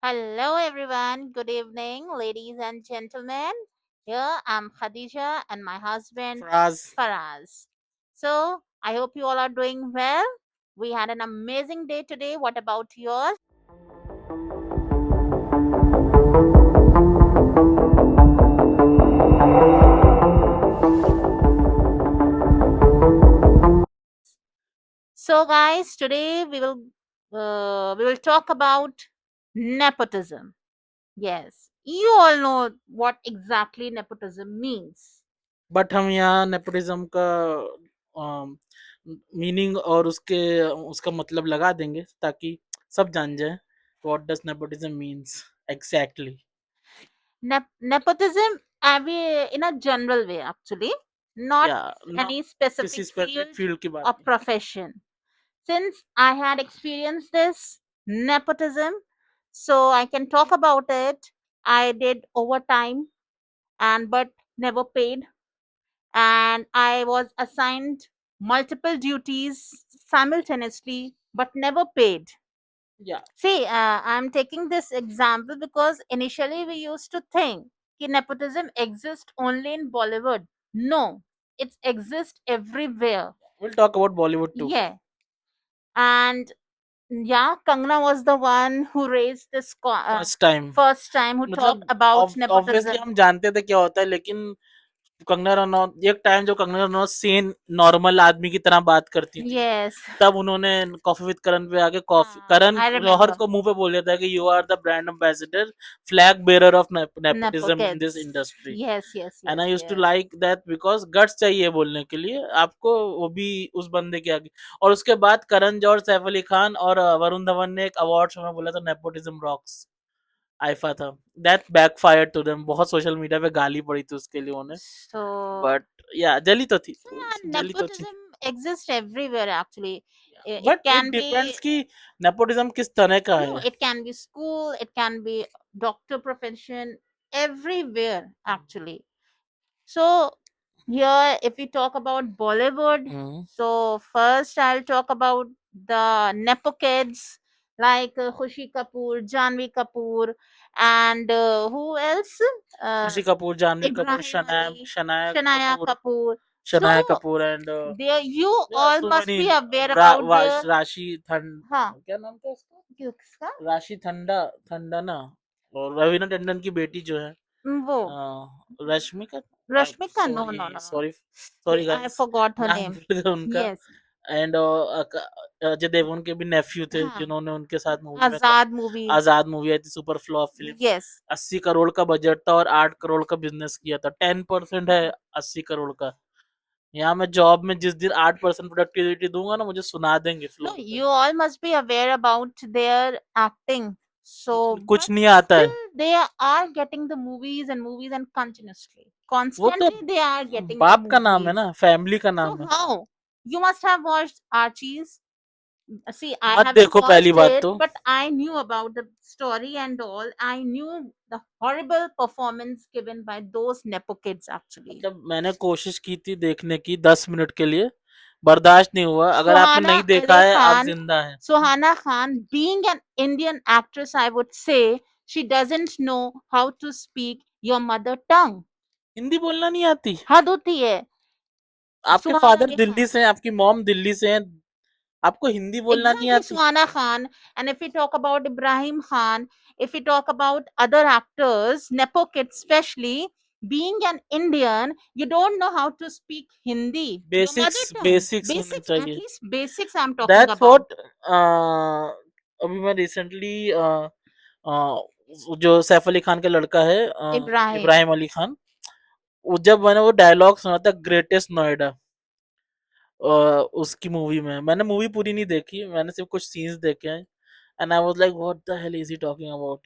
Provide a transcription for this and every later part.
Hello, everyone. Good evening, ladies and gentlemen. Here I'm Khadija and my husband Fraz. Faraz. So, I hope you all are doing well. We had an amazing day today. What about yours? So, guys, today we will talk about nepotism. Yes, you all know what exactly nepotism means. But हम यहाँ nepotism का meaning और उसके उसका मतलब लगा देंगे ताकि सब जान जाए what does nepotism means exactly. Nepotism, in a general way, actually, not या ना any किसी specific स्पेसिफिक field फील्ड की बात or नहीं. profession. Since I had experienced this nepotism, so I can talk about it. I did overtime and but never paid, and I was assigned multiple duties simultaneously but never paid. या See, I'm taking this example because initially we used to think that nepotism exists only in Bollywood. No, it exists everywhere. Will talk about Bollywood too. Yeah, and yeah, Kangna was the one who raised this first time. first time who talked मतलब about obviously nepotism. हम जानते थे क्या होता है, लेकिन कंगना रनौत एक time जो कंगना रनौत सेन नॉर्मल आदमी की तरह बात करती थी, Yes, तब उन्होंने कॉफी विद करण पे आके coffee Karan I Johar remember. को मुंह पे बोल दिया था कि you are the brand ambassador, flag bearer of Nepo nepotism in this kids. Industry. Yes, yes, and yes, I used to yes. Like that because guts चाहिए बोलने के लिए आपको, वो भी उस बंदे के आगे. और उसके बाद करण जौहर, सैफ अली खान और वरुण धवन ने एक अवार्ड शो में बोला था नेपोटिज्म रॉक्स. आईफा था. That backfire to them. बहुत सोशल मीडिया पे गाली पड़ी थी उसके लिए उन्हें. So, बट या जली तो थी. so yeah, जली तो थी. nepotism exists everywhere actually. It but it can be depends कि नेपोटिज्म किस तरह का no, है. it can be school, it can be doctor profession, everywhere actually. So here, if we talk about Bollywood, hmm. so first I'll talk about the nepo kids like Khushi Kapoor, Janvi Kapoor, and who else? Uh, Rishi Kapoor, Janhvi Kapoor, Ibrahim Ali, Shanaya Kapoor, Kapoor. So Shanaya Kapoor and there, you all so must many. be aware about their. राशि थंड. हाँ, क्या नाम था उसका? किसका? राशि ठंडा. ठंडा ना. और रवीना टंडन की बेटी जो है, वो Rashmika. Rashmika. No, sorry no, no, no. Sorry sorry I guys. forgot her नाम name. भूल गया उनका. Yes. एंड अजय देवगन के भी नेफ्यू थे हाँ, जिन्होंने उनके साथ मूवी में था. आजाद मूवी. आजाद मूवी आई थी, super flop film. Yes. 80 crore का बजट था और 8 करोड़ का बिजनेस किया था. 10% है 80 करोड़ का. यहाँ मैं जॉब में जिस दिन 8% प्रोडक्टिविटी दूंगा ना, मुझे सुना देंगे No, फ्लोर पे. you all must be aware about their acting. So, but कुछ नहीं आता still है. they are getting the movies and continuously. वो तो Constantly they are getting the बाप का नाम है movies. ना, फैमिली का So नाम है. how? You must have watched Archie's. See, I मत haven't देखो पहली watched बात it, तो. but I knew about the story and all. I knew the horrible performance given by those Nepo kids actually. मतलब मैंने कोशिश की थी देखने की 10 मिनट के लिए, बर्दाश्त नहीं हुआ. अगर आपने Suhana नहीं देखा Ali है, आप Khan, जिंदा हैं. Suhana Khan, being an Indian actress, I would say she doesn't know how to speak your mother tongue. Hindi बोलना नहीं आती. हद होती है. आपके Suhana father Ali Delhi Khan. से हैं, आपकी मॉम दिल्ली से हैं, आपको हिंदी बोलना नहीं Exactly, आती. Suhana Khan. And if we talk about Ibrahim Khan, if we talk about other actors, Nepo kids especially, being an Indian, you don't know how to speak Hindi, your mother basics tongue. Basics होने Basics, at चाहिए. least basics I'm talking that's about. What. अभी मैं recently जो सैफ अली खान का लड़का है, Ibrahim. Ibrahim Ali Khan, वो जब मैंने वो डायलॉग सुना था ग्रेटेस्ट नोएडा, उसकी मूवी में, मैंने मूवी पूरी नहीं देखी, मैंने सिर्फ कुछ सीन्स देखे हैं. And I was like what the hell is he talking about.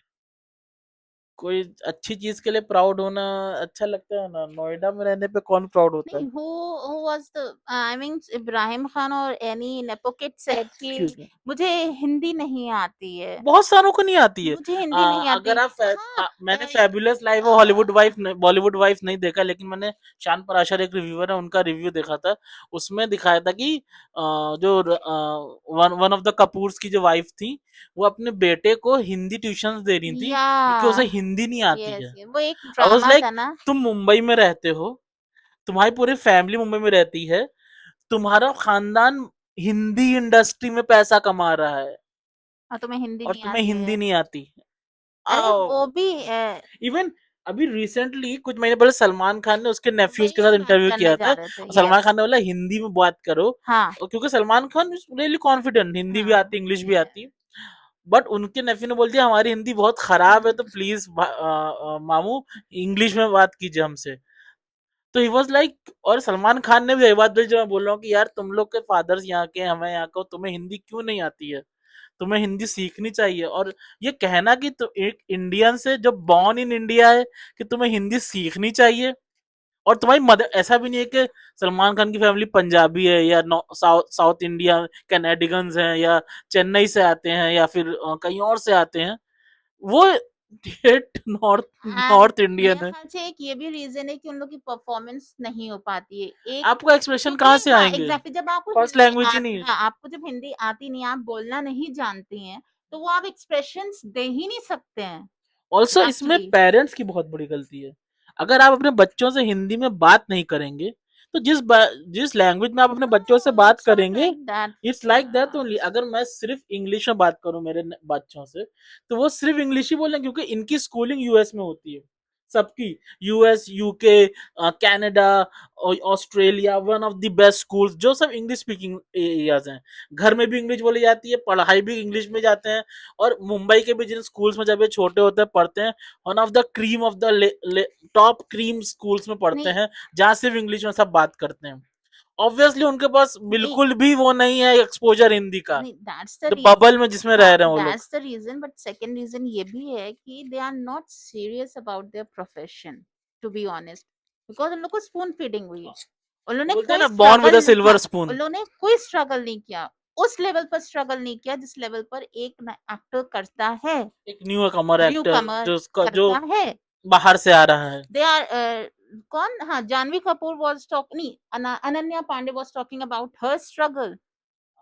कोई अच्छी चीज के लिए प्राउड होना अच्छा लगता है ना, नोएडा में रहने पे कौन प्राउड होता है? नहीं, who was the I mean Ibrahim Khan और any nepo kid said excuse कि मी, मुझे हिंदी नहीं आती है, बहुत सारों को नहीं आती है। मुझे हिंदी नहीं अगर आती। आप हाँ, मैंने फैबुलस लाइफ और हॉलीवुड वाइफ बॉलीवुड वाइफ नहीं देखा, लेकिन मैंने शान पराशर एक रिव्यूअर है उनका रिव्यू देखा था। उसमें दिखाया था कि जो one one of the Kapoors की जो वाइफ थी, वो अपने बेटे को हिंदी ट्यूशंस दे रही थी या क्योंकि उसे हिंदी नहीं आती यस, है। वो एक आई वाज ड्रामा था लाइक, ना। तुम मुंबई में रहते हो, तुम्हारी पूरी फैमिली मुंबई में रहती है, तुम्हारा खानदान हिंदी इंडस्ट्री में पैसा कमा रहा है, और तुम्हें हिंदी और नहीं तुम्हें आती हिंदी है। नहीं आती। अरे वो भी इवन अभी रिसेंटली कुछ महीने पहले सलमान खान ने उसके नेफ्यूज के वही साथ हम बात इंटरव्यू किया करने था, जा रहे थे। और सलमान यस। खान ने बोला हिंदी में बात करो। हाँ। और क्योंकि सलमान खान रियली कॉन्फिडेंट, हिंदी भी हाँ। आती, इंग्लिश भी यस। आती है। बट उनके नेफ्यू ने बोल दिया हमारी हिंदी बहुत खराब है, तो प्लीज मामू इंग्लिश में बात कीजिए हमसे। तो ही वॉज लाइक, और सलमान खान ने भी यही बात बोली जो मैं बोल रहा हूँ कि यार तुम लोग के फादर्स यहाँ के, हमें यहाँ को, तुम्हें हिंदी क्यों नहीं आती है? तुम्हें हिंदी सीखनी चाहिए। और ये कहना कि तो एक इंडियन से जो बॉर्न इन इंडिया है कि तुम्हें हिंदी सीखनी चाहिए, और तुम्हारी मदर, ऐसा भी नहीं है कि सलमान खान की फैमिली पंजाबी है या साउथ साउथ इंडिया कैनेडिगन्स हैं या चेन्नई से आते हैं या फिर कहीं और से आते हैं, वो नॉर्थ एंड नॉर्थ मेरे इंडियन है। ख्याल से एक ये भी रीजन है कि उन लोग की परफॉर्मेंस नहीं हो पाती है एक, आपको एक्सप्रेशन क्योंकि कहाँ से हाँ आएंगे? एग्जैक्टली जब आपको फर्स्ट हिंदी लैंग्वेज ही नहीं आती, है। हाँ आपको जब हिंदी आती नहीं, आप बोलना नहीं जानती हैं, तो वो आप एक्सप्रेशंस दे ही नहीं सकते हैं ऑल्सो इसमें एक्चुअली। पेरेंट्स की बहुत बड़ी गलती है। अगर आप अपने बच्चों से हिंदी में बात नहीं करेंगे, तो जिस लैंग्वेज में आप अपने बच्चों से नो बात इट्स नॉट करेंगे, like that. It's like that only. अगर मैं सिर्फ इंग्लिश में बात करूं मेरे बच्चों से, तो वो सिर्फ इंग्लिश ही बोलेंगे क्योंकि इनकी स्कूलिंग यूएस में होती है, सबकी। US, UK, Canada, Australia, one of the best schools जो सब इंग्लिश स्पीकिंग एरियाज हैं। घर में भी इंग्लिश बोली जाती है, पढ़ाई भी इंग्लिश में जाते हैं। और मुंबई के भी जिन स्कूल्स में जब ये छोटे होते हैं पढ़ते हैं, one of the cream of the top cream schools में पढ़ते नहीं हैं, जहाँ सिर्फ इंग्लिश में सब बात करते हैं। ऑब्वियसली उनके पास नहीं बिल्कुल भी वो नहीं है एक्सपोजर हिंदी का, नहीं, दैट्स द जो बबल रीजन। में जिसमें रह हाँ, रहे हैं वो लोग। That's the reason, but second reason ये भी है कि they are not serious about their profession, to be honest, because उन लोग को स्पून फीडिंग हुई है, उन्होंने बोलते हैं कोई ना, बॉर्न विद स्ट्रगल अ नहीं, सिल्वर हाँ स्पून। उन्होंने कोई स्ट्रगल नहीं किया, उस लेवल पर स्ट्रगल नहीं किया जिस लेवल पर एक एक्टर करता है, एक न्यू कमर न्यू एक्टर कमर जो करता है। बाहर से आ रहा है। दे आर कौन, हाँ जानवी कपूर वाज टॉक नहीं, Ananya Pandey was talking about her struggle.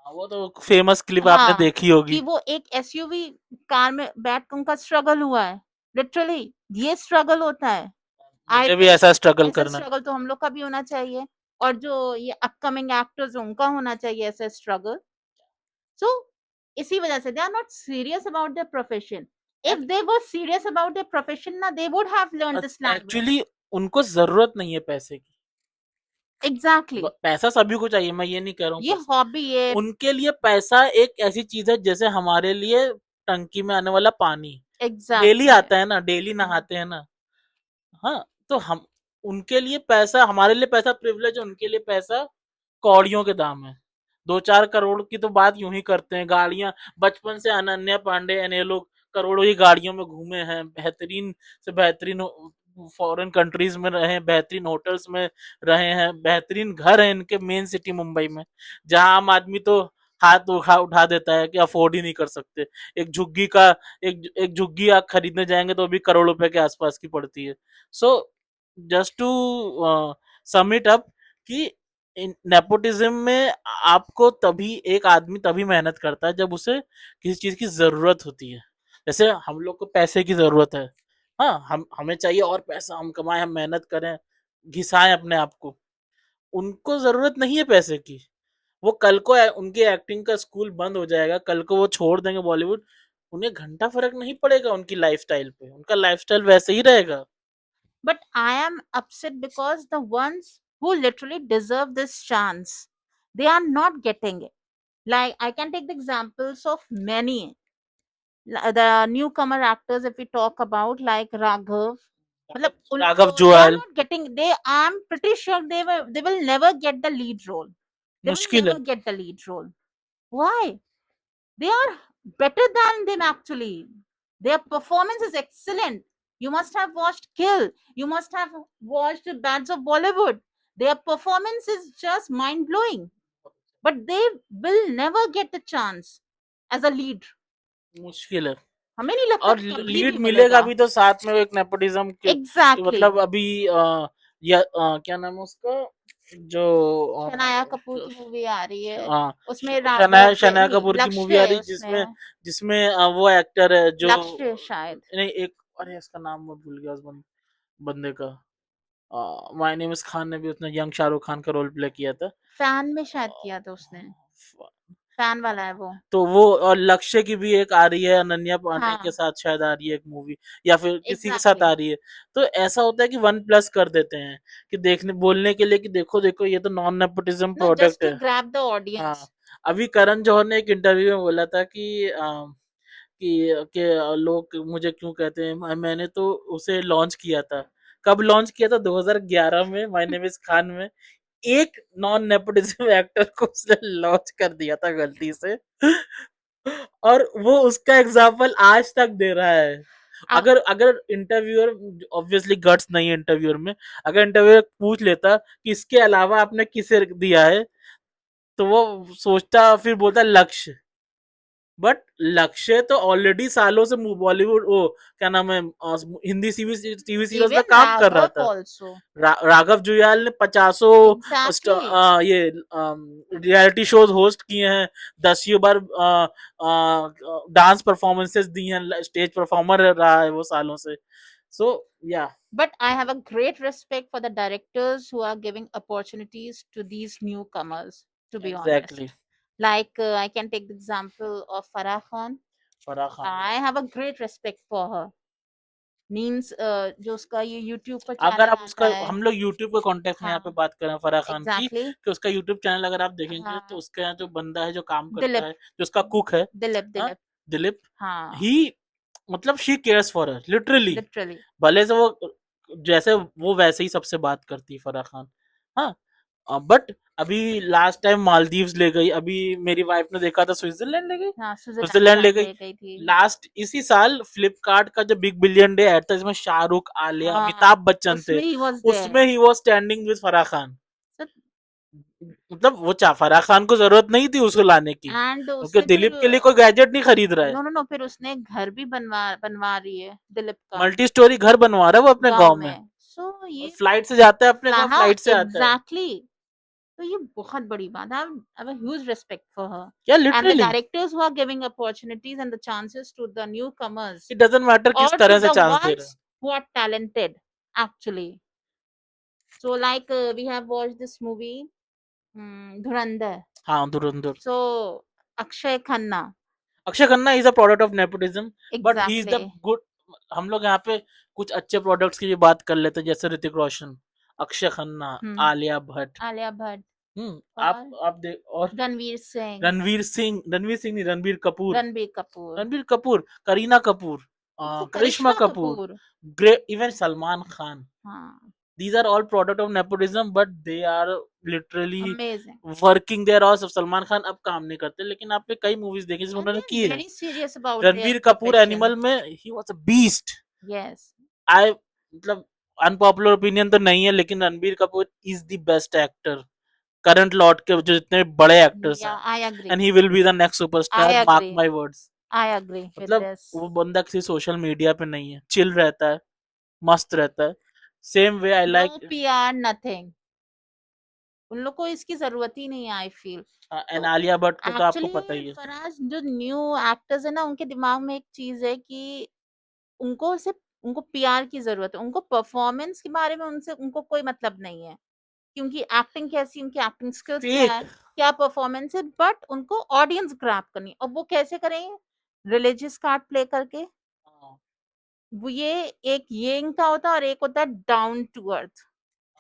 वो तो फेमस क्लिप आपने हाँ, देखी होगी। कि वो एक एसयूवी कार में बैठ के उनका स्ट्रगल हुआ है, लिटरली ये स्ट्रगल होता है। आई मुझे भी थिंक ऐसा स्ट्रगल ऐसा करना है। स्ट्रगल तो हम लोग का भी होना चाहिए, और जो ये अपकमिंग एक्टर्स उनका होना चाहिए ऐसा स्ट्रगल। सो इसी वजह से they are not serious about their profession. If they were serious about their profession ना, they would have learn this language. Actually उनको जरूरत नहीं है पैसे की। एग्जैक्टली। पैसा सभी को चाहिए, मैं ये नहीं कह रहा हूँ ये हॉबी है। उनके लिए पैसा एक ऐसी चीज है जैसे हमारे लिए टंकी में आने वाला पानी, डेली एग्जैक्टली। आता है ना, डेली नहाते हैं ना। हाँ, तो हम, उनके लिए पैसा, हमारे लिए पैसा प्रिविलेज है, उनके लिए पैसा कौड़ियों के दाम है। 2-4 करोड़ की तो बात यूं ही करते हैं। गाड़ियां, बचपन से अनन्या पांडे ये लोग करोड़ों की गाड़ियों में घूमे हैं, बेहतरीन से बेहतरीन फॉरेन कंट्रीज में रहे हैं, बेहतरीन होटल्स में रहे हैं, बेहतरीन घर है इनके मेन सिटी मुंबई में, जहां आम आदमी तो हाथ उठा उठा देता है कि अफोर्ड ही नहीं कर सकते। एक झुग्गी का, एक झुग्गी आप खरीदने जाएंगे तो भी करोड़ रुपए के आसपास की पड़ती है। So just to sum it up, कि नेपोटिज्म में आपको तभी, एक आदमी तभी मेहनत करता है जब उसे किसी चीज की जरूरत होती है। जैसे हम लोग को पैसे की जरूरत है, हाँ, हमें चाहिए और पैसा, हम कमाएं, हम मेहनत करें, घिसाएं अपने आप को। उनको जरूरत नहीं है पैसे की। वो कल को उनकी एक्टिंग का स्कूल बंद हो जाएगा, कल को वो छोड़ देंगे बॉलीवुड, उन्हें घंटा फर्क नहीं पड़ेगा उनकी लाइफस्टाइल पे, उनका लाइफस्टाइल वैसे ही रहेगा। But I am upset because the ones who literally deserve this chance, they are not getting it. Like I can take the examples of many the newcomer actors if we talk about like Raghav. मतलब Raghav they are Jual, not getting. They, I'm pretty sure they will never get the lead role. They will मुश्किल है। never get the lead role. Why? They are better than them actually. Their performance is excellent. You must have watched Kill. You must have watched the Bands of Bollywood. Their performance is just mind blowing. But they will never get the chance as a lead. मुश्किल है। हमें नहीं लगता और कि कभी lead भी मिलेगा मिलेगा। भी तो साथ में वो एक नेपोटिज्म के एग्जैक्टली। मतलब अभी क्या नाम है उसका जो शनाया कपूर की मूवी आ रही है, उसमें शनाया राघव शनाया नहीं कपूर की मूवी लक्ष्य आ है रही जिसमें उसमें। जिसमें वो एक्टर है जो लक्ष्य शायद। नहीं एक अरे इसका नाम मैं भूल गया उस बंदे का। माय नेम इज खान ने भी उसने यंग शाहरुख खान का रोल प्ले किया था। फैन में शायद किया था उसने। फैन वाला है वो। तो वो और लक्ष्य की भी एक आ रही है अनन्या पांडे के हाँ साथ शायद आ रही है एक मूवी या फिर किसी के साथ एग्जैक्टली। आ रही है। तो ऐसा होता है कि वन प्लस कर देते हैं कि देखने बोलने के लिए कि देखो देखो ये तो non nepotism no just product too है। ग्रैब द हाँ ऑडियंस। अभी करण जौहर ने एक इंटरव्यू में बोला था कि लोग मुझे क्यों कहते हैं मैंने तो उसे लॉन्च किया था। कब लॉन्च किया था 2011 में माय नेम इज खान में एक नॉन नेपोटिज्म एक्टर को उसने लॉन्च कर दिया था गलती से और वो उसका एग्जाम्पल आज तक दे रहा है। अगर अगर इंटरव्यूअर ऑब्वियसली गट्स नहीं है इंटरव्यूअर में अगर इंटरव्यूअर पूछ लेता कि इसके अलावा आपने किसे दिया है तो वो सोचता फिर बोलता लक्ष्य। बट लक्ष्य तो ऑलरेडी सालों से बॉलीवुड वो क्या नाम है हिंदी टीवी सीरियल्स में इवन काम कर रहा राघव था। ऑल्सो। राघव जुयाल ने 50 एग्जैक्टली। ये रियलिटी शोज होस्ट किए हैं 10 बार डांस परफॉर्मेंसेस दी हैं स्टेज परफॉर्मर रहा है वो सालों से। सो या But I have a great respect for the directors who are giving opportunities to these newcomers, to be exactly honest. Like, I can take the example of Farah Khan. Farah Khan I have a great respect for her. Means, जो उसका ये YouTube पर अगर channel आप उसका आता है। हम लोग यूट्यूब के कॉन्टेक्ट में यहाँ पे हाँ बात करें फराह खान की एग्जैक्टली। कि उसका यूट्यूब चैनल अगर आप देखेंगे तो हाँ उसके यहाँ जो बंदा है जो काम करता दिलीप। है जो उसका कुक है दिलीप हाँ, दिलीप। दिलीप हाँ ही मतलब she cares for her literally. Literally. भले से वो जैसे वो वैसे ही सबसे बात करती है फराह खान। हाँ बट अभी लास्ट टाइम मालदीव्स ले गई अभी मेरी वाइफ ने देखा था स्विट्जरलैंड ले गई हाँ स्विट्जरलैंड ले स्विट्जरलैंड गई। ले गई थी। लास्ट इसी साल फ्लिपकार्ट का जो बिग बिलियन डे एड था जिसमें शाहरुख आलिया हाँ अमिताभ बच्चन थे उसमें ही वॉज देयर। उसमें ही वो स्टैंडिंग विद फराह खान। मतलब वो फराह खान को जरूरत नहीं थी उसको लाने की एंड क्योंकि उसने फिर दिलीप के लिए कोई गैजेट नहीं खरीद रहा है। नो नो नो फिर उसने घर भी बनवा रही है दिलीप का मल्टी स्टोरी घर बनवा रहा है वो अपने गांव गांव में में। सो और ये फ्लाइट से जाता है अपने गांव हाँ फ्लाइट से आता है। एग्जैक्टली। तो ये बहुत बड़ी बात है। I have a huge respect for her या and the literally directors who are giving opportunities and the chances to the newcomers it doesn't matter or किस to तरह से the चांस दे रहे ones हैं। who are talented actually. So like we have watched this movie Dhurandhar. हाँ धुरंधर So Akshay Khanna. Akshay Khanna is a product of nepotism but he is the Exactly. Good. हम लोग यहाँ पे कुछ अच्छे प्रोडक्ट्स की बात कर लेते हैं जैसे Hrithik Roshan Akshay Khanna Hmm. Alia Bhatt. Alia Bhatt और आप देख और Ranveer Singh. रणवीर सिंह नहीं Ranbir Kapoor Ranbir Kapoor. Ranbir Kapoor Kareena Kapoor It's a Karisma Karishma Kapoor Kapoor. Great even Salman Khan. हाँ these are all product of nepotism but they are literally amazing. working there also। Salman Khan अब काम नहीं करते लेकिन आपने कई मूवीज देखी जिसमें And उन्होंने they're की है। very serious about their Ranbir Kapoor profession. Animal में he was a beast. Yes. I मतलब अनपॉपुलर ओपिनियन तो नहीं है लेकिन Ranbir Kapoor is the best actor current lot के जो जितने बड़े एक्टर्स हैं Yeah, I agree. And he will be the next I superstar mark agree. My words. I agree with मतलब this. वो बंदा किसी सोशल मीडिया पे नहीं है चिल रहता है मस्त रहता है सेम वे आई No लाइक PR, nothing. उन लोग को इसकी जरूरत ही नहीं है आई फील। एंड तो आलिया भट्ट को तो आपको पता एक्चुअली ही है। फराज जो न्यू एक्टर्स है ना उनके दिमाग में एक चीज है कि उनको सिर्फ उनको पीआर की जरूरत है। उनको परफॉर्मेंस के बारे में उनसे उनको कोई मतलब नहीं है कि उनकी एक्टिंग कैसी उनकी एक्टिंग स्किल्स क्या है फेक क्या परफॉर्मेंस है। बट उनको ऑडियंस ग्रैब करनी है। और वो कैसे करेंगे? रिलीजियस कार्ड प्ले करके। वो ये एक येंग का होता है और एक होता है डाउन टू अर्थ।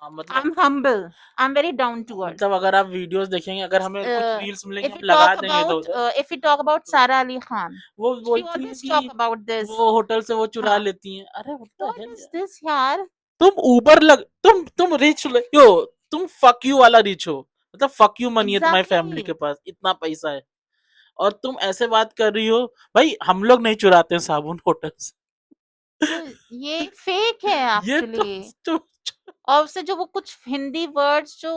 आई मतलब am humble. I am very down to earth. मतलब अगर आप वीडियोस देखेंगे अगर हमें कुछ रील्स मिलेंगे If हम we लगा talk देंगे इधर about उधर। if we talk about Sara Ali Khan, वो she बोलती है always कि talk about this. वो होटल से वो चुरा हाँ, लेती हैं। अरे what the what hello is this यार? तुम ऊबर लग तुम रिच हो तुम फक यू वाला रिच हो मतलब फक यू मनी है तुम्हारी फैमिली के Exactly. पास इतना पैसा है और तुम ऐसे बात कर रही हो। भाई हम लोग नहीं चुराते हैं साबुन होटल से तो ये फेक है ये एक्चुअली। तो और उससे जो वो कुछ हिंदी वर्ड्स जो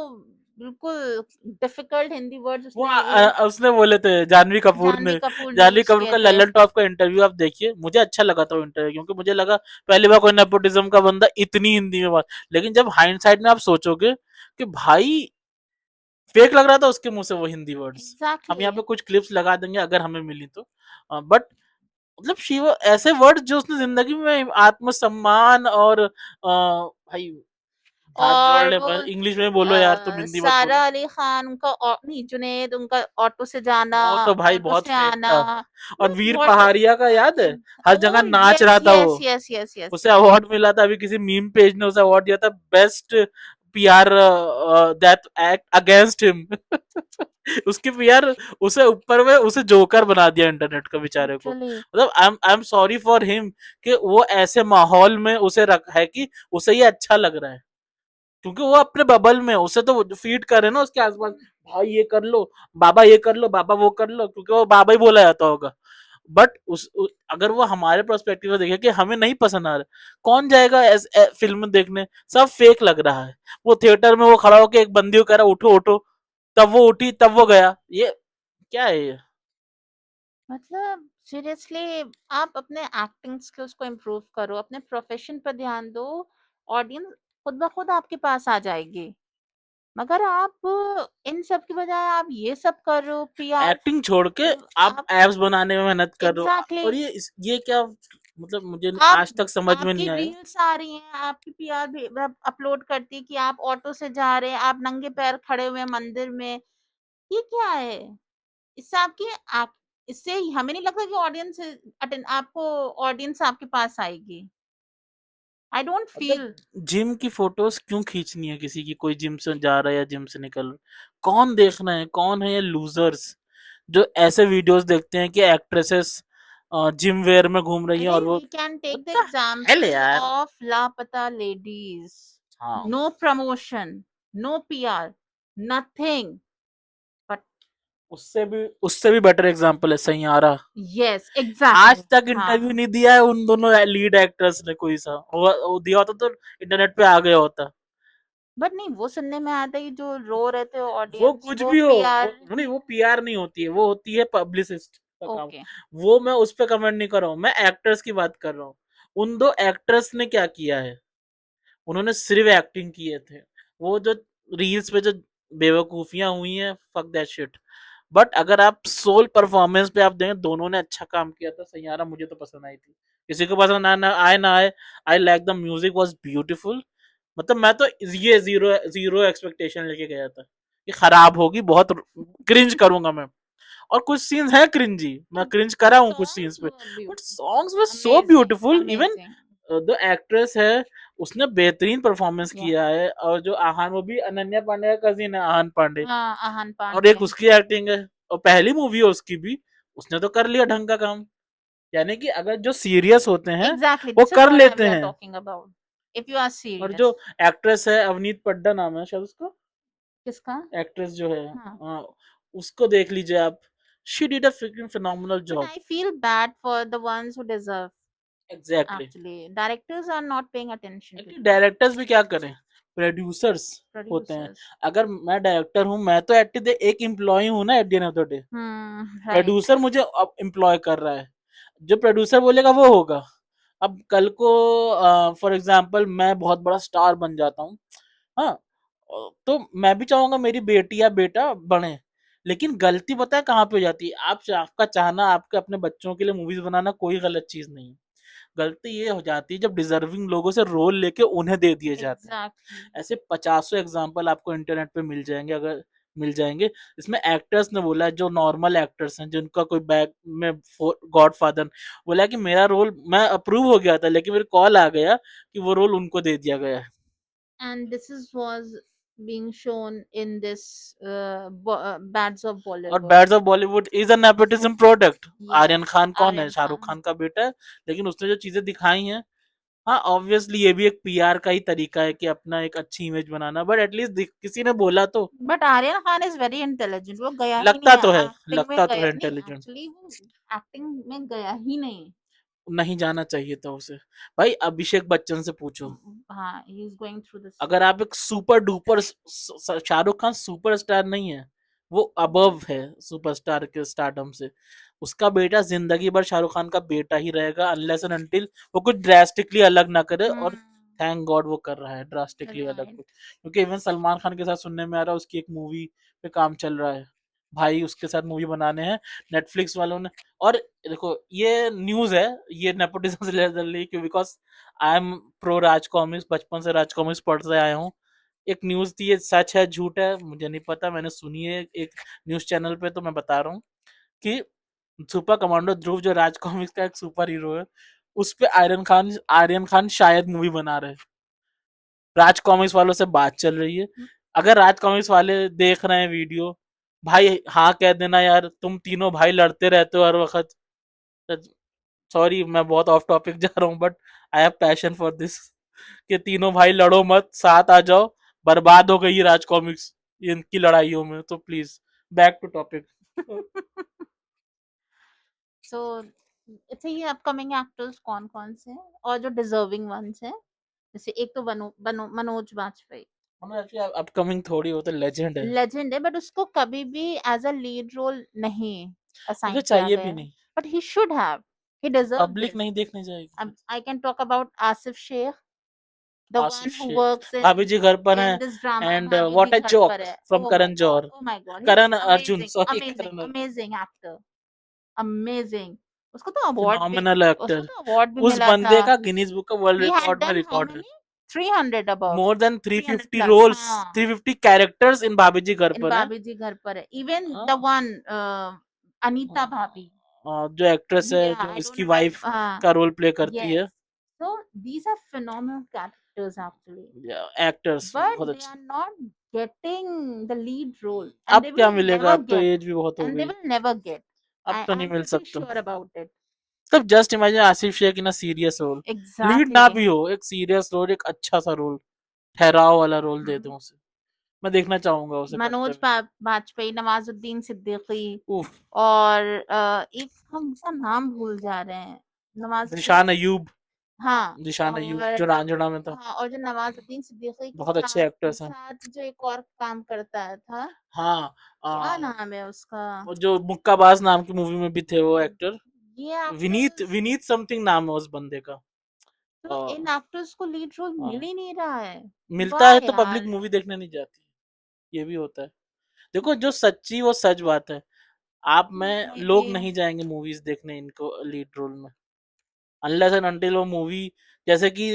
बिल्कुल डिफिकल्ट हिंदी वर्ड्स वो उसने यूज, उसने बोले थे जानवी कपूर ने। जानवी कपूर ने जानवी यूज कपूर किए का थे। लल्लन टॉप का इंटरव्यू आप देखिए, मुझे अच्छा लगा था वो इंटरव्यू, क्योंकि मुझे लगा पहली बार कोई नेपोटिज्म का बंदा इतनी हिंदी में बात, लेकिन जब हाइंडसाइड में आप सोचोगे कि भाई फेक लग रहा था उसके मुंह से वो हिंदी वर्ड्स। हम एग्जैक्टली। यहाँ पे कुछ क्लिप्स लगा देंगे अगर हमें मिली तो, बट मतलब शिव ऐसे वर्ड जो उसने जिंदगी में आत्मसम्मान और भाई हाथ और जोड़ने वो पर इंग्लिश में बोलो यार, तुम हिंदी मत सारा बोलो। अली खान उनका नहीं जुनेद उनका ऑटो से जाना, वो तो भाई ऑटो बहुत से फेक आना, था। और वीर व्हाट। पहाड़िया का याद है, हर जगह ओ नाच यस रहा था वो, यस यस यस यस उसे यस। अवार्ड मिला था, अभी किसी मीम पेज ने उसे अवार्ड दिया था, best PR that act against him. उसकी पीआर, उसे ऊपर में उसे जोकर बना दिया इंटरनेट का बेचारे को। लिटरली। मतलब I am sorry for him कि वो ऐसे माहौल में उसे रखा है कि उसे ये अच्छा लग रहा है, क्योंकि वो अपने बबल में, उसे तो फीड कर रहे हैं ना उसके आसपास, भाई ये कर लो, बाबा ये कर लो, बाबा वो कर लो, क्योंकि वो बाबा ही बोला जाता होगा। बट अगर वो हमारे पर्सपेक्टिव से देखे कि हमें नहीं पसंद आ रहा, कौन जाएगा फिल्म देखने, सब फेक लग रहा है। वो थिएटर में वो खड़ा होकर एक बंदी को कह रहा उठो उठो, तब वो उठी तब वो गया, ये क्या है ये? मतलब सीरियसली, आप अपने एक्टिंग स्किल्स को इम्प्रूव करो, अपने प्रोफेशन पर ध्यान दो, ऑडियंस खुद ब खुद आपके पास आ जाएगी। मगर आप इन सब की बजाय आप ये सब कर रहे हो, पीआर। एक्टिंग छोड़ के आप आप एप्स बनाने में मेहनत कर रहे हो, एग्जैक्टली और ये क्या, मतलब मुझे आप आज तक समझ में आपकी नहीं आया। रील्स आ रही हैं, आपकी पीआर भी अपलोड करती है कि आप ऑटो से जा रहे हैं, आप नंगे पैर खड़े हुए हैं मंदिर में। ये क्या है? इससे आपकी आप इससे हमें नहीं लगता कि ऑडियंस अटेंड आपको ऑडियंस आपके पास आएगी। I don't feel. मतलब जिम की फोटोज क्यों खींचनी है किसी की, कोई जिम से जा रहा है या जिम से निकल रहा है? कौन देखना है, कौन है ये लूजर्स जो ऐसे वीडियोस देखते हैं कि एक्ट्रेसेस जिम वेयर में घूम रही हैं, अरे और वो we can take the what the hell example यार। Of Laapataa Ladies. हाँ, no promotion, no PR, nothing but उससे भी बेटर एग्जांपल है सैयारा। यस आज एग्जैक्टली। तक हाँ। इंटरव्यू नहीं दिया है उन दोनों लीड एक्टर्स ने कोई सा, वो दिया होता तो इंटरनेट पे आ गया होता। बट नहीं, वो सुनने में आता है कि जो रो रहे थे वो ऑडियंस कुछ वो भी हो, पीआर। नहीं वो पीआर नहीं होती है, वो होती है पब्लिसिस्ट का काम। ओके। वो मैं उस पर कमेंट नहीं कर रहा हूँ, मैं एक्टर्स की बात कर रहा हूँ। उन दो एक्टर्स ने क्या किया है, उन्होंने सिर्फ एक्टिंग किए थे। वो जो रील्स पे जो बेवकूफियां हुई हैं, फक दैट शिट। बट अगर आप सोल परफॉर्मेंस पे आप देखें, दोनों ने अच्छा काम किया था। सैयारा मुझे तो पसंद आई थी, किसी को पसंद ना आए ना आए, I like the music was beautiful. मतलब मैं तो ये जीरो जीरो एक्सपेक्टेशन लेके गया था कि खराब होगी, बहुत क्रिंज करूंगा मैं। और कुछ सीन्स हैं क्रिंजी, मैं क्रिंज करा हूँ कुछ सीन्स सॉन्ग्स पे, were but beautiful. Songs were so amazing beautiful. Even amazing. जो एक्ट्रेस है उसने बेहतरीन परफॉर्मेंस या किया है, और जो आहान, वो भी अनन्या पांडे का कजिन है, आहान पांडे। हाँ, आहान और एक पांडे। उसकी एक्टिंग है, और पहली मूवी है उसकी भी, उसने तो कर लिया ढंग का काम। यानी कि अगर जो सीरियस होते हैं एग्जैक्टली, वो दिस इज कर व्हाट लेते वी आर हैं। Talking about. If you are और जो सीरियस। एक्ट्रेस है अवनीत पड्डा नाम है शायद उसका, किसका? एक्ट्रेस जो है, हाँ। उसको देख लीजिए आप, she did a freaking phenomenal but job. I feel bad for the ones who deserve. Exactly. Actually directors are not paying attention to actually this. Directors भी क्या करें, प्रोड्यूसर्स होते हैं। प्रोड्यूसर्स। अगर मैं डायरेक्टर हूँ, मैं तो एट द एक एम्प्लॉय हूँ ना, eight the end of the day. Right. Producer मुझे अब एम्प्लॉय कर रहा है, जो प्रोड्यूसर बोलेगा वो होगा। अब कल को फॉर एग्जाम्पल मैं बहुत बड़ा स्टार बन जाता हूँ, हाँ, तो मैं भी चाहूंगा मेरी बेटी या बेटा बने। लेकिन गलती पता है कहाँ पे हो जाती है, आपका चाहना, आपके अपने बच्चों के लिए मूवीज बनाना कोई गलत चीज नहीं है। गलती ये हो जाती है जब डिजर्विंग लोगों से रोल लेके उन्हें दे दिए जाते हैं। एग्जैक्टली। ऐसे पचासों एग्जाम्पल आपको इंटरनेट पे मिल जाएंगे, अगर मिल जाएंगे। इसमें एक्टर्स ने बोला है, जो नॉर्मल एक्टर्स हैं जिनका कोई बैक में, गॉड फादर बोला कि मेरा रोल मैं अप्रूव हो गया था, लेकिन मेरे कॉल आ गया कि वो रोल उनको दे दिया गया है। And this is was being shown in this Bads of और Bollywood. Bads of Bollywood is a nepotism product. Aryan Yes, Khan कौन है, Aryan शाहरुख Khan. खान का बेटा है, लेकिन उसने जो चीजें दिखाई हैं, हाँ ऑब्वियसली ये भी एक पीआर का ही तरीका है कि अपना एक अच्छी इमेज बनाना, बट एटलीस्ट किसी ने बोला तो। But Aryan Khan is very intelligent, वो गया ही नहीं लगता है तो है, एक्टिंग में, लगता तो गया है नहीं इंटेलिजेंट। एक्चुअली, वो एक्टिंग में गया ही नहीं। नहीं जाना चाहिए था उसे। भाई अभिषेक बच्चन से पूछो, हाँ, he is going through the अगर सेम। आप एक super duper Shahrukh Khan superstar नहीं है, वो अबव है सुपरस्टार के स्टारडम से। उसका बेटा जिंदगी भर शाहरुख खान का बेटा ही रहेगा अनलेस एंड अनटिल वो कुछ ड्रास्टिकली अलग ना करे, और थैंक गॉड वो कर रहा है ड्रास्टिकली अलग कुछ। राइट। क्योंकि इवन सलमान खान के साथ सुनने में आ रहा है उसकी एक मूवी पे काम चल रहा है, भाई उसके साथ मूवी बनाने हैं नेटफ्लिक्स वालों ने। और देखो ये न्यूज है, ये नेपोटिज्म से रिलेटेड, क्यों, because I am pro Raj comics, बचपन से राज कॉमिक्स पढ़ते आया हूँ। एक न्यूज थी, ये सच है झूठ है मुझे नहीं पता, मैंने सुनी है एक न्यूज चैनल पे, तो मैं बता रहा हूँ कि सुपर कमांडो ध्रुव जो राज कॉमिक्स का एक सुपर हीरो है, उस पे आर्यन खान शायद मूवी बना रहे हैं। राज कॉमिक्स वालों से बात चल रही है। अगर राज कॉमिक्स वाले देख रहे हैं वीडियो, भाई हाँ कह देना यार, तुम तीनों भाई लड़ते रहते हो हर वक्त। सॉरी मैं बहुत ऑफ टॉपिक जा रहा हूँ, but I have passion for this, कि तीनों भाई लड़ो मत, साथ आ जाओ, बर्बाद हो गई राज कॉमिक्स इनकी लड़ाइयों में, तो प्लीज बैक टू टॉपिक। सो अच्छा, ये अपकमिंग एक्टर्स कौन कौन से हैं और जो डिजर्विंग वंस हैं? जैसे एक तो मनोज बाजपेयी अपकमिंग थोड़ी, हो तो लेजेंड है, लेजेंड है, बट उसको कभी भी एज अ लीड रोल नहीं उसे असाइन किया चाहिए भी गया है, नहीं, but he should have, he deserve public this. नहीं देखने जाएगी। I can talk about Asif Sheikh, the Asif one who Sheikh, works Bhabhi ji घर पर इन हैं, दिस ड्रामा, एंड भाभी जी व्हाट अ घर पर जोक है। From oh my Karan god, Johar, oh my god, he is Karan Arjun, amazing, sorry amazing, Karan, amazing actor, amazing. उसको तो अवार्ड भी, फिनोमिनल उसको एक्टर। तो अवार्ड भी उस मिला था। बंदे का गिनीज बुक का वर्ल्ड ही हैड रिकॉर्ड में डन हाउ रिकॉर्ड है, many, 300 above, more than 300 350 plus, roles, हाँ, 350 कैरेक्टर्स इन भाभी जी घर इन पर है। भाभी जी घर पर है। इवन द हाँ, वन अनीता भाभी, जो एक्ट्रेस है yeah, जो I don't इसकी remember, वाइफ का रोल प्ले करती yes, है, so these are phenomenal characters actually, actors but बहुत they अच्छे। are not getting the lead role, and अब they क्या will मिलेगा, never अब तो get, एज भी बहुत हो and they गई, will never get, अब तो नहीं I'm मिल pretty सकता। sure about it. तब just imagine Asif Sheikh in a serious role, lead ना Exactly. भी हो, एक सीरियस रोल, एक अच्छा सा रोल, ठहराव वाला रोल दे हम्म। दो उसे, मैं देखना चाहूंगा उसे करते मनोज हुए। बाजपेयी, नवाजुद्दीन सिद्दीकी, उफ, और एक हम उसका नाम भूल जा रहे हैं, नवाजुद्दीन, निशान अयूब, हाँ, निशान अयूब और जो रांझणा में था, हाँ, और जो नवाजुद्दीन सिद्दीकी के बहुत अच्छे साथ एक्टर्स हैं। साथ जो एक और काम करता था, हाँ, क्या आ, नाम है उसका? वो जो मुक्काबाज नाम की मूवी में भी थे वो एक्टर, ये विनीत एक्टर्स, विनीत समथिंग नाम है उस बंदे का। तो इन एक्टर्स को लीड रोल मिल हाँ, ही नहीं रहा है। मिलता वाह है तो पब्लिक यार। मूवी देखने नहीं जाती, ये भी होता है। देखो जो सच्ची वो सच बात है, आप में मे बी, लोग नहीं जाएंगे मूवीज देखने इनको लीड रोल में, अनलेस एंड अनटिल वो मूवी, जैसे कि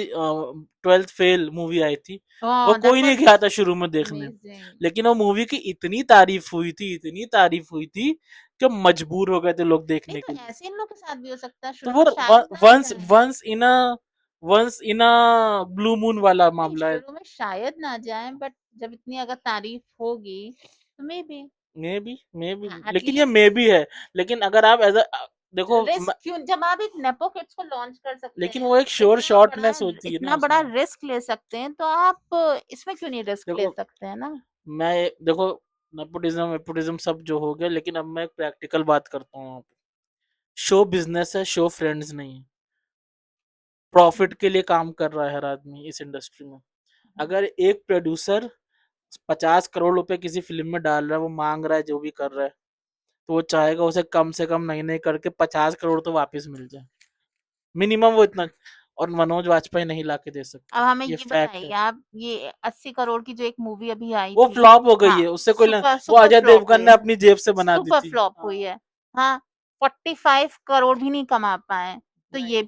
12th फेल मूवी आई थी, वो ओह दैट कोई नहीं वाज गया था शुरू में देखने, अमेजिंग। लेकिन वो मूवी की इतनी तारीफ हुई थी, इतनी तारीफ हुई थी कि मजबूर हो गए थे लोग नहीं देखने तो के लिए। ऐसे इन लोग के साथ भी हो सकता है, तो शुरू वो में शायद ना वंस जाए। Once in a once in a blue moon वाला नहीं, मामला है। शुरू में शायद ना जाए, बट जब इतनी अगर तारीफ होगी तो मे बी, मे बी, लेकिन ये एटलीस्ट मे बी है, लेकिन अगर आप एज अ देखो रिस्क क्यों, जब आप एक नेपो किड्स को लॉन्च कर सकते लेकिन हैं, वो एक श्योर इतना बड़ा, शॉटनेस होती है ना इतना बड़ा उसमें। रिस्क ले सकते हैं, तो आप इसमें क्यों नहीं रिस्क ले देखो सकते हैं ना? मैं देखो नेपोटिज्म वेपोटिज्म सब जो हो गया, लेकिन अब मैं एक प्रैक्टिकल बात करता हूँ यहाँ पे। शो बिजनेस है, शो फ्रेंड्स नहीं है। प्रॉफिट के लिए काम कर रहा है हर आदमी इस इंडस्ट्री में। अगर एक प्रोड्यूसर 50 करोड़ रुपए किसी फिल्म में डाल रहा है, वो मांग रहा है जो भी कर रहा है, तो वो चाहेगा उसे कम से कम नहीं नहीं करके 50 करोड़ तो वापस मिल जाए, मिनिमम वो इतना। और मनोज वाजपेयी नहीं ला के दे सकते, अब हमें ये ये फैक्ट बताइए है। आप, ये 80 करोड़ की जो एक मूवी अभी आई वो थी, फ्लॉप हो गई हाँ, है, उससे कोई सुपर वो सुपर अजय फ्लॉप देवगन हुई ने है, अपनी जेब से बना दी सुपर थी। फ्लॉप हुई है। हाँ, 45 करोड़ भी नहीं कमा पाए, तो नहीं, ये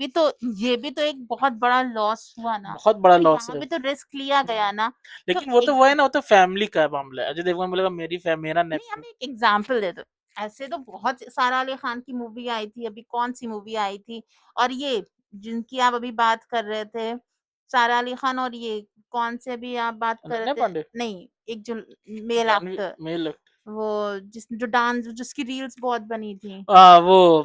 भी तो एक बहुत बड़ा लॉस हुआ ना। बहुत बड़ा तो लॉस यहाँ है। भी तो रिस्क लिया गया ना। तो लेकिन वो तो एक, वो है ना, वो तो फैमिली का मामला है। अजय देवगन बोलेगा मेरा नहीं, हम नेफ्यू। एक एग्जाम्पल दे दो, ऐसे तो बहुत सारा अली खान की मूवी आई थी, अभी कौन सी मूवी आई थी, और ये जिनकी आप अभी बात कर रहे थे, सारा अली खान, और ये कौन से भी आप बात कर अनन्या रहे थे, पांडे, नहीं, एक जो मेल रणवीर एक्टर, मेल, वो जिस जो डांस, जिसकी रील्स बहुत बनी थी, वो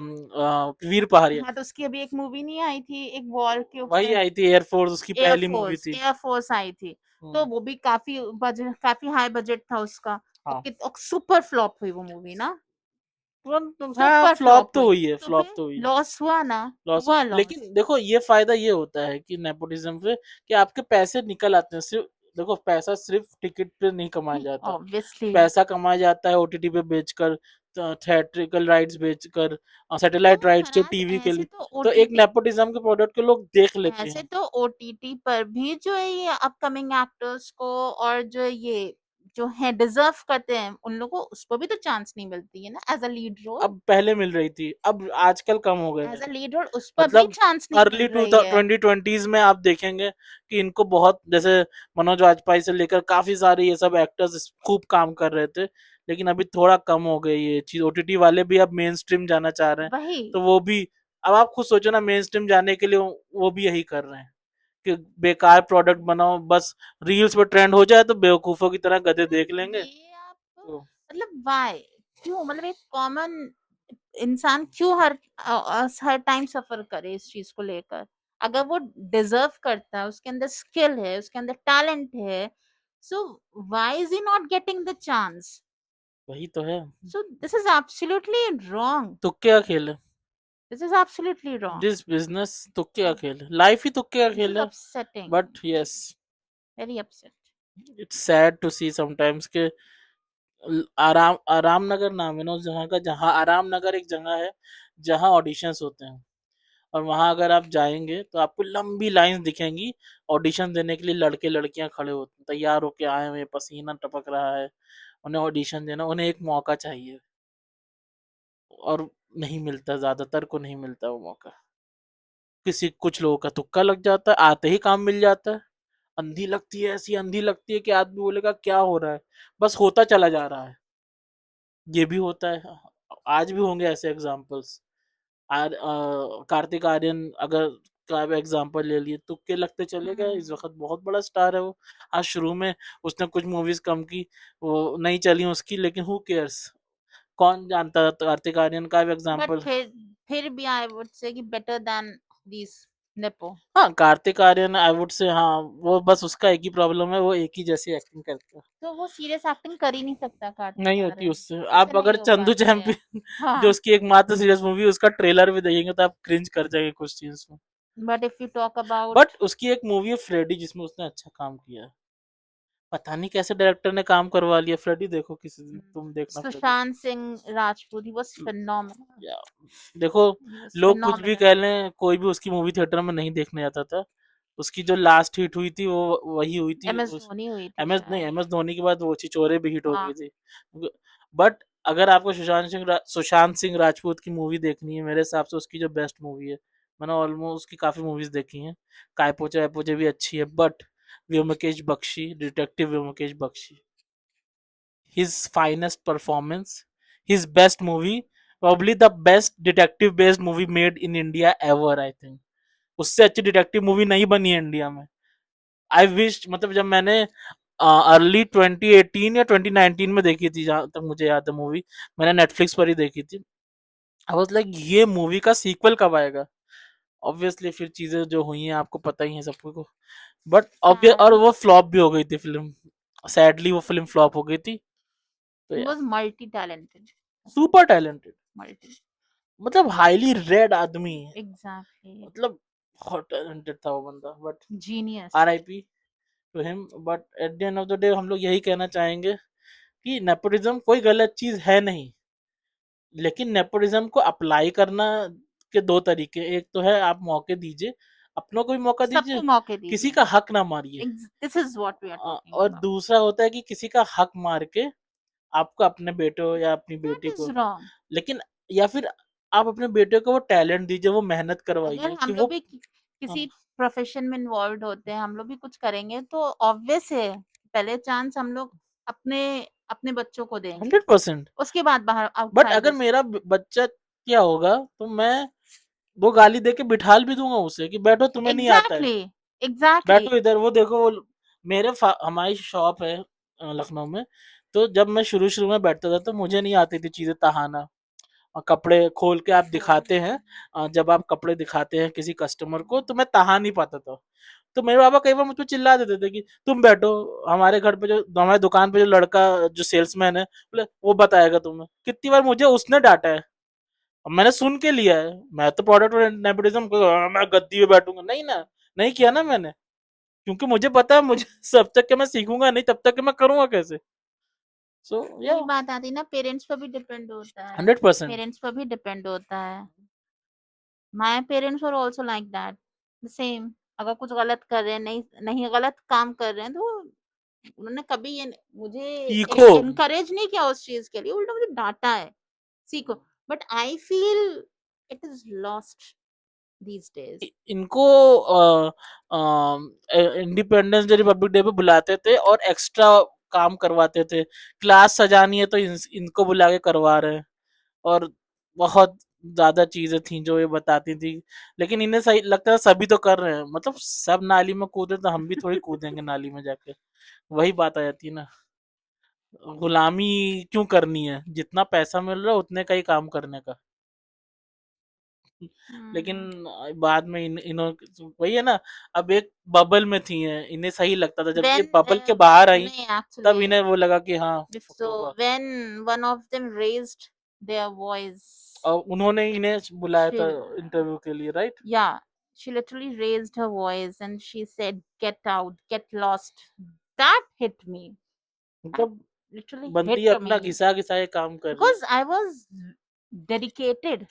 वीर पहाड़िया, हाँ, तो उसकी अभी एक मूवी नहीं आई थी, एक वॉर के वही ऊपर, आई थी एयरफोर्स, उसकी पहली मूवी थी। एयर फोर्स आई थी, तो हम्म, वो भी काफी बजट, काफी हाई बजट था उसका, और हाँ, सुपर फ्लॉप हुई वो मूवी ना। हाँ, सुपर फ्लॉप फ्लॉप तो हुई, हुई है, तो फ्लॉप फिर तो हुई है। लॉस हुआ ना, लॉस। हुआ लॉस। लेकिन देखो ये फायदा ये होता है कि नेपोटिज्म से कि आपके पैसे निकल आते हैं। सिर्फ देखो, पैसा सिर्फ टिकट पे नहीं कमाया जाता, ऑब्वियसली। पैसा कमाया जाता है ओटीटी पे बेचकर, थिएट्रिकल राइट्स बेचकर, तो सैटेलाइट राइट्स जो महाराज टीवी के ऐसे लिए। तो तो एक ओटीटी, नेपोटिज्म के प्रोडक्ट के लोग देख लेते ऐसे हैं। तो ओटीटी पर भी जो है ये अपकमिंग एक्टर्स को, और जो ये जो है डिजर्व करते हैं उन लोगों को, उसको भी तो चांस नहीं मिलती है ना एज अ लीड रोल। अब पहले मिल रही थी, अब आजकल कम हो गए एज हैं। अ लीड रोल उस पर भी मतलब चांस नहीं अर्ली मिल टू रही है। 2020s में आप देखेंगे कि इनको बहुत, जैसे मनोज वाजपेयी से लेकर काफी सारे ये सब एक्टर्स खूब काम कर रहे थे, लेकिन अभी थोड़ा कम हो गई ये चीज। ओटीटी वाले भी अब मेन स्ट्रीम जाना चाह रहे हैं, वही। तो वो भी, अब आप खुद सोचो ना, मेन स्ट्रीम जाने के लिए वो भी यही कर रहे हैं कि बेकार प्रोडक्ट बनाओ, बस रील्स पे ट्रेंड हो जाए तो बेवकूफों की तरह गधे देख मतलब लेंगे। ये आप, तो मतलब वाई, क्यों, मतलब एक कॉमन इंसान क्यों हर टाइम सफर करे इस चीज को लेकर? अगर वो डिजर्व करता है, उसके अंदर स्किल है, उसके अंदर टैलेंट है, so why is he not getting the chance? वही तो है। So this is absolutely wrong. तुक्के का खेल है। This is absolutely wrong. This business तुक्के का खेल है, लाइफ ही तुक्के का दिस खेल इज है। Upsetting, but yes, very upset. It's sad to see sometimes के आराम आराम नगर नाम है ना उस जगह का, जहाँ आराम नगर एक जगह है जहाँ ऑडिशंस होते हैं। और वहां अगर आप जाएंगे तो आपको लंबी लाइन दिखेंगी, ऑडिशन देने के लिए लड़के लड़कियां खड़े होते हैं, तैयार होके आए हुए, पसीना टपक रहा है, उन्हें ऑडिशन देना, उन्हें एक मौका चाहिए, और नहीं मिलता, ज्यादातर को नहीं मिलता वो मौका। किसी कुछ लोगों का तुक्का लग जाता है, आते ही काम मिल जाता है। अंधी लगती है, ऐसी अंधी लगती है कि आदमी बोलेगा क्या हो रहा है, बस होता चला जा रहा है। ये भी होता है, आज भी होंगे ऐसे एग्जाम्पल्स। कार्तिक आर्यन अगर का एग्जाम्पल ले लिए, तुक्के लगते चले गए, इस वक्त बहुत बड़ा स्टार है वो। आज शुरू में उसने कुछ मूवीज कम की, वो नहीं चली उसकी, लेकिन हु केयर्स, कौन जानता था कार्तिक आर्यन का बट एग्जाम्पल। फिर भी आई वुड से कि बेटर देन दिस नेपो। हाँ, Kartik Aaryan I would say, हाँ, वो बस उसका एक ही प्रॉब्लम है, वो एक ही जैसी एक्टिंग करता है, तो वो सीरियस एक्टिंग कर ही नहीं सकता कार्तिक नहीं होती आर्यन, उससे। उससे आप अगर नहीं हो चंदू पाती है। चैंपियन जो हाँ। उसकी एकमात्र सीरियस मूवी, उसका ट्रेलर भी देखेंगे तो आप क्रिंज कर जाएंगे कुछ चीज में। But if you talk but about उसकी एक मूवी है फ्रेडी, जिसमें उसने अच्छा काम किया है। पता नहीं कैसे डायरेक्टर ने काम करवा लिया। फ्रेडी देखो किसी दिन, तुम देखना Freddy. Sushant Singh Rajput, he was phenomenal, या देखो, ही वाज लोग कुछ भी फिनोमिनल। कह लें, कोई भी उसकी मूवी थिएटर में नहीं देखने जाता था। उसकी जो लास्ट हिट हुई थी वो वही हुई थी एम एस उस, धोनी हुई थी एम एस नहीं, शायद। एम एस धोनी के बाद वो छिछोरे भी हिट हो हाँ। गई थी। बट अगर आपको सुशांत सिंह राजपूत की मूवी देखनी है, मेरे हिसाब से उसकी जो बेस्ट मूवी है, मैंने ऑलमोस्ट उसकी काफी मूवीज देखी हैं, काय पोचे वाय पोचे भी अच्छी है, but Byomkesh Bakshi, detective Byomkesh Bakshi, his finest performance, his best movie, probably the best detective based movie made in India ever, I think। उससे अच्छी डिटेक्टिव मूवी नहीं बनी है इंडिया में। आई विश, मतलब जब मैंने अर्ली 2018 या 2019 में देखी थी, जहां तक मुझे याद है मूवी, मैंने नेटफ्लिक्स पर ही देखी थी। आई वाज लाइक ये मूवी का सीक्वल कब आएगा। ऑब्वियसली फिर चीजें जो हुई हैं आपको पता ही है सबको। बट ऑब्वियस, और हाँ, वो फ्लॉप भी हो गई थी फिल्म, सैडली वो फिल्म फ्लॉप हो गई थी। तो ही या, was multi talented. Super talented, multi. मतलब हाईली रेड आदमी है, एग्जैक्टली। मतलब बहुत टैलेंटेड था वो बंदा। But genius. R I P to him. But at the end of the day हम लोग यही कहना चाहेंगे कि नेपोटिज्म कोई गलत चीज है नहीं, लेकिन नेपोटिज्म को अप्लाई करना के दो तरीके, एक तो है आप मौके दीजिए, अपनों को भी मौका दीजिए, सबको मौके किसी दीजिए। का हक ना मारिए। This is what we are talking और अबाउट। दूसरा होता है कि किसी का हक मार के आपको अपने बेटे या अपनी दैट बेटी इज को, रॉन्ग। लेकिन, या फिर आप अपने बेटे को वो टैलेंट दीजिए, वो मेहनत अगर करवाइए कि हम लोग वो। भी किसी प्रोफेशन में इन्वॉल्व होते हैं, हम लोग भी कुछ करेंगे, तो ऑब्वियस है पहले चांस हम लोग अपने अपने बच्चों को देंगे, 100%। उसके बाद बाहर बट अगर आउटसाइडर्स मेरा को। बच्चा क्या होगा, तो मैं वो गाली दे के बिठाल भी दूंगा उसे कि बैठो, तुम्हें नहीं आता है, एग्जैक्टली, एग्जैक्टली। बैठो इधर। वो देखो, वो हमारी शॉप है लखनऊ में, तो जब मैं शुरू शुरू में बैठता था तो मुझे नहीं आती थी चीजें तहाना, कपड़े खोल के आप True. दिखाते हैं, जब आप कपड़े दिखाते हैं किसी कस्टमर को, तो मैं ताहा नहीं पाता था। तो मेरे पापा कई बार मुझ पे चिल्ला देते थे कि तुम बैठो, हमारे घर पे जो हमारे दुकान पे जो लड़का जो सेल्समैन है, बोले वो बताएगा तुम्हें। कितनी बार मुझे उसने डांटा है, अब मैंने सुन के लिया है। मैं तो प्रोडक्ट नेपोटिज्म, मैं गद्दी पे बैठूंगा, नहीं ना, नहीं किया ना मैंने, क्योंकि मुझे पता है मुझे जब तक कि मैं सीखूंगा नहीं तब तक कि मैं करूंगा कैसे। सो या वही बात आती है ना, पेरेंट्स पर भी डिपेंड होता है। 100%। पेरेंट्स पर भी डिपेंड होता है। My parents were also like that, the same. अगर कुछ गलत कर रहे हैं, नहीं नहीं गलत काम कर रहे हैं, तो उन्होंने कभी ये मुझे सीखो। एनकरेज नहीं किया उस चीज के लिए, उल्टा मुझे डांटा है, सीखो। But I feel it is lost these days. इनको इंडिपेंडेंस डे रिपब्लिक डे पे बुलाते थे और एक्स्ट्रा काम करवाते थे, क्लास सजानी है तो इनको बुला के करवा रहे हैं, और बहुत ज्यादा चीजें थी जो ये बताती थी। लेकिन इन्हें सही लगता है सभी तो कर रहे हैं, मतलब सब नाली में कूदे तो हम भी थोड़ी कूदेंगे नाली में जाके। वही बात आ जाती है ना, गुलामी क्यों करनी है, जितना पैसा मिल रहा है उतने का ही काम करने का। लेकिन हम्म। बाद में इन्हों वही है ना, अब एक बबल में थी है, इन्हें सही लगता था, जब ये When बबल के बाहर आई नहीं तब actually, इन्हें वो लगा कि हाँ fuck so होगा। when one of them raised their voice, और उन्होंने इन्हें बुलाया था she, इंटरव्यू के लिए, right. yeah, she literally raised her voice and she said, "Get out, get lost." That hit me. That मतलब literally hit बंदी अपना me घिसा घिसा ये काम कर रही है, because I was dedicated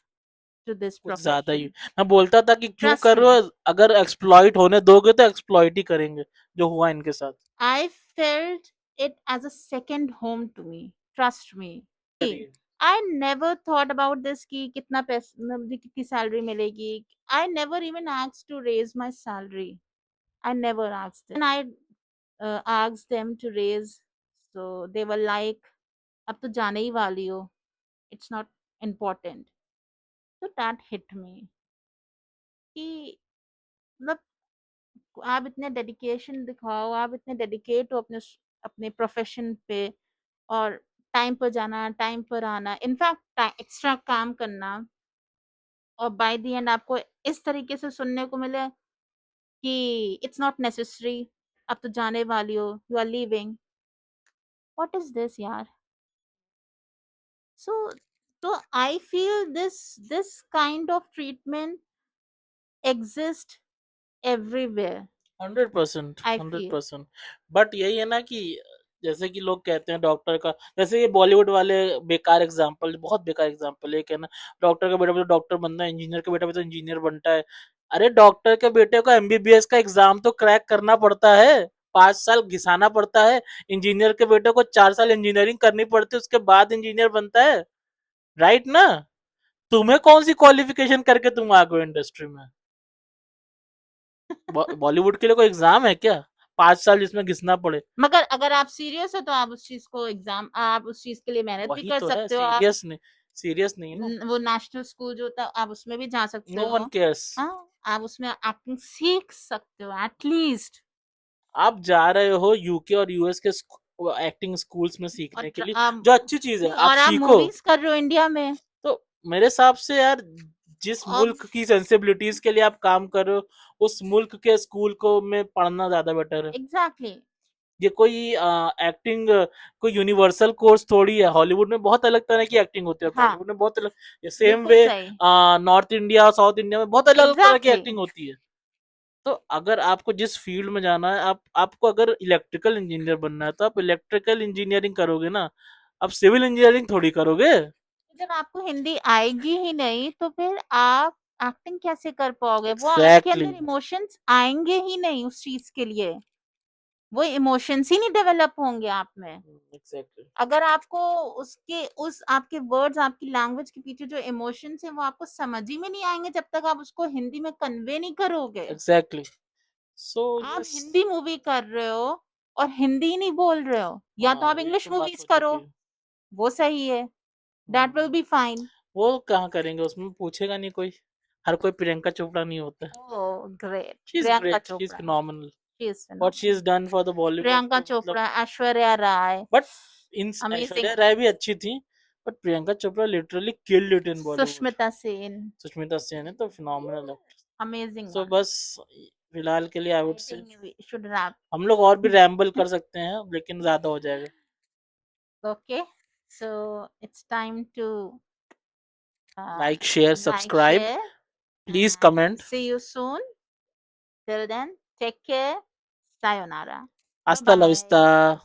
to this कुछ ज्यादा ही। profession. मैं बोलता था कि क्यों Trust कर रहे me. हो, अगर एक्सप्लॉइट होने दोगे तो एक्सप्लॉइट ही करेंगे, जो हुआ इनके साथ। I felt it as a second home to me. Trust me. करिए। I never thought about this कि कितना पैसा मुझे कितनी सैलरी मिलेगी. I never even asked to raise my salary. I never asked them. And I asked them to raise, so they were like, अब तो जाने ही वाली हो. It's not important. So that hit me कि मतलब आप इतने डेडिकेशन दिखाओ, आप इतने डेडिकेट हो अपने प्रोफेशन पे, और टाइम पर जाना, टाइम पर आना, इनफैक्ट एक्स्ट्रा काम करना, और बाय द एंड आपको इस तरीके से सुनने को मिले कि इट्स नॉट नेसेसरी, अब तो जाने वाली हो, you are leaving. What is this यार? सो तो I feel this kind of treatment exist everywhere. 100%, I hundred feel percent but यही है ना कि जैसे कि लोग कहते हैं डॉक्टर का, जैसे ये बॉलीवुड वाले बेकार एग्जाम्पल, बहुत बेकार एग्जाम्पल है, कहना डॉक्टर का बेटा भी तो डॉक्टर बनना है, इंजीनियर का बेटा भी तो इंजीनियर बनता है। अरे डॉक्टर के बेटे को एमबीबीएस का एग्जाम तो क्रैक करना पड़ता है, 5 साल घिसाना पड़ता है। इंजीनियर के बेटे को 4 साल इंजीनियरिंग करनी पड़ती है, उसके बाद इंजीनियर बनता है, राइट ना। तुम्हें कौन सी क्वालिफिकेशन करके तुम आ गए इंडस्ट्री में? बॉलीवुड के लिए कोई एग्जाम है क्या, 5 साल जिसमें घिसना पड़े? मगर अगर आप सीरियस हो तो आप उस चीज को एग्जाम, आप उस चीज के लिए मेहनत भी वही कर तो है, सकते हो। आप सीरियस नहीं, सीरियस नहीं ना। वो नेशनल स्कूल जो होता है आप उसमें भी जा सकते नो वन हो। केयर्स। हाँ, आप उसमें एक्टिंग सीख सकते हो एटलीस्ट। आप जा रहे हो यूके और यूएस के एक्टिंग स्कूल्स में और सीखने के लिए, जो अच्छी चीज है, आप और आप सीखो। मूवीज कर रहे हो इंडिया में। तो मेरे हिसाब से यार, जिस अब मुल्क की सेंसिबिलिटीज के लिए आप काम कर रहे हो, उस मुल्क के स्कूल को में पढ़ना ज्यादा बेटर है। एग्जैक्टली। ये कोई एक्टिंग कोई यूनिवर्सल कोर्स थोड़ी है। हॉलीवुड में बहुत अलग तरह की एक्टिंग होती है, हाँ, बॉलीवुड में बहुत अलग, सेम बिल्कुल वे सही। नॉर्थ इंडिया साउथ इंडिया में बहुत अलग अलग तरह की एग्जैक्टली। एक्टिंग होती है। तो अगर आपको जिस फील्ड में जाना है, आप आपको अगर इलेक्ट्रिकल इंजीनियर बनना है तो आप इलेक्ट्रिकल इंजीनियरिंग करोगे ना, आप सिविल इंजीनियरिंग थोड़ी करोगे। जब आपको हिंदी आएगी ही नहीं तो फिर आप एक्टिंग कैसे कर पाओगे? वो आपके एग्जैक्टली। अंदर इमोशंस आएंगे ही नहीं उस चीज के लिए। वो इमोशंस ही नहीं डेवलप होंगे आप में। एग्जैक्टली। अगर आपको उसके उस आपके वर्ड्स, आपकी लैंग्वेज के पीछे जो इमोशंस है वो आपको समझ ही में नहीं आएंगे जब तक आप उसको हिंदी में कन्वे नहीं करोगे। एग्जैक्टली। सो आप यस। हिंदी मूवी कर रहे हो और हिंदी ही नहीं बोल रहे हो, या तो हाँ, आप ये इंग्लिश तो बात मूवीज हो करो, चुकी है। वो सही है, that will hmm, be fine. वो कहाँ करेंगे, उसमें पूछेगा नहीं कोई, हर कोई प्रियंका चोपड़ा नहीं होता। Oh great, she is Priyanka great, she is Chopra, phenomenal, she is what she phenomenal. Is done for the Bollywood, Priyanka तो मतलब। Chopra, Aishwarya Rai, but in amazing. Aishwarya Rai भी अच्छी थी, but Priyanka Chopra literally killed it in Bollywood. Sushmita Sen, Sushmita Sen है तो फिनोमिनल एक्ट्रेस. amazing सो one. बस फिलहाल के लिए आई वुड I से think we should wrap. हम लोग और भी रैम्बल कर सकते हैं लेकिन ज्यादा हो जाएगा. Okay, so it's time to like share like, subscribe share, please and comment. see you soon. Till then, take care. Sayonara. Bye hasta la vista. bye.